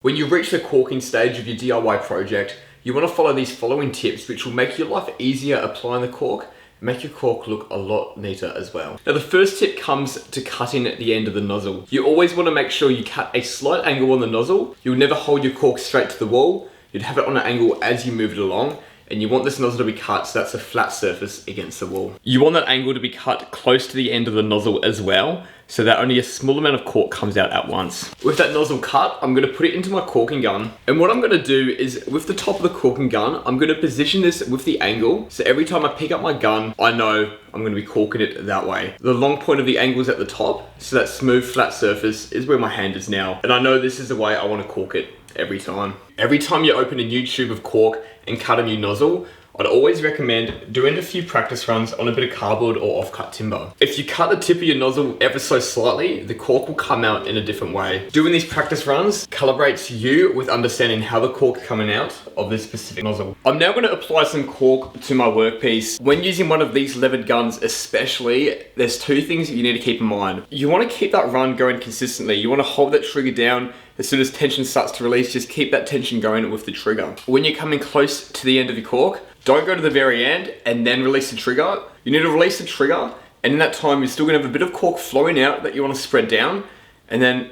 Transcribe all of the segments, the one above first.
When you reach the caulking stage of your DIY project, you want to follow these following tips which will make your life easier applying the caulk and make your caulk look a lot neater as well. Now the first tip comes to cutting at the end of the nozzle. You always want to make sure you cut a slight angle on the nozzle. You'll never hold your caulk straight to the wall. You'd have it on an angle as you move it along. And you want this nozzle to be cut so that's a flat surface against the wall. You want that angle to be cut close to the end of the nozzle as well, so that only a small amount of caulk comes out at once. With that nozzle cut, I'm gonna put it into my caulking gun. And what I'm gonna do is, with the top of the caulking gun, I'm gonna position this with the angle, so every time I pick up my gun, I know I'm gonna be caulking it that way. The long point of the angle is at the top, so that smooth flat surface is where my hand is now. And I know this is the way I wanna caulk it every time. Every time you open a new tube of caulk and cut a new nozzle, I'd always recommend doing a few practice runs on a bit of cardboard or off-cut timber. If you cut the tip of your nozzle ever so slightly, the caulk will come out in a different way. Doing these practice runs calibrates you with understanding how the caulk is coming out of this specific nozzle. I'm now going to apply some caulk to my workpiece. When using one of these levered guns especially, there's two things that you need to keep in mind. You want to keep that run going consistently. You want to hold that trigger down. As soon as tension starts to release, just keep that tension going with the trigger. When you're coming close to the end of your caulk, don't go to the very end and then release the trigger. You need to release the trigger, and in that time, you're still gonna have a bit of caulk flowing out that you wanna spread down, and then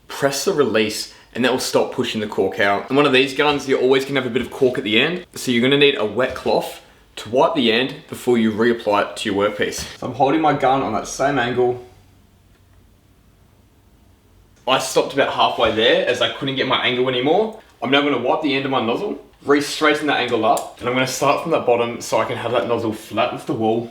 press the release, and that will stop pushing the caulk out. And one of these guns, you're always gonna have a bit of caulk at the end, so you're gonna need a wet cloth to wipe the end before you reapply it to your workpiece. So I'm holding my gun on that same angle. I stopped about halfway there as I couldn't get my angle anymore. I'm now gonna wipe the end of my nozzle, re-straighten that angle up, and I'm gonna start from that bottom so I can have that nozzle flat with the wall.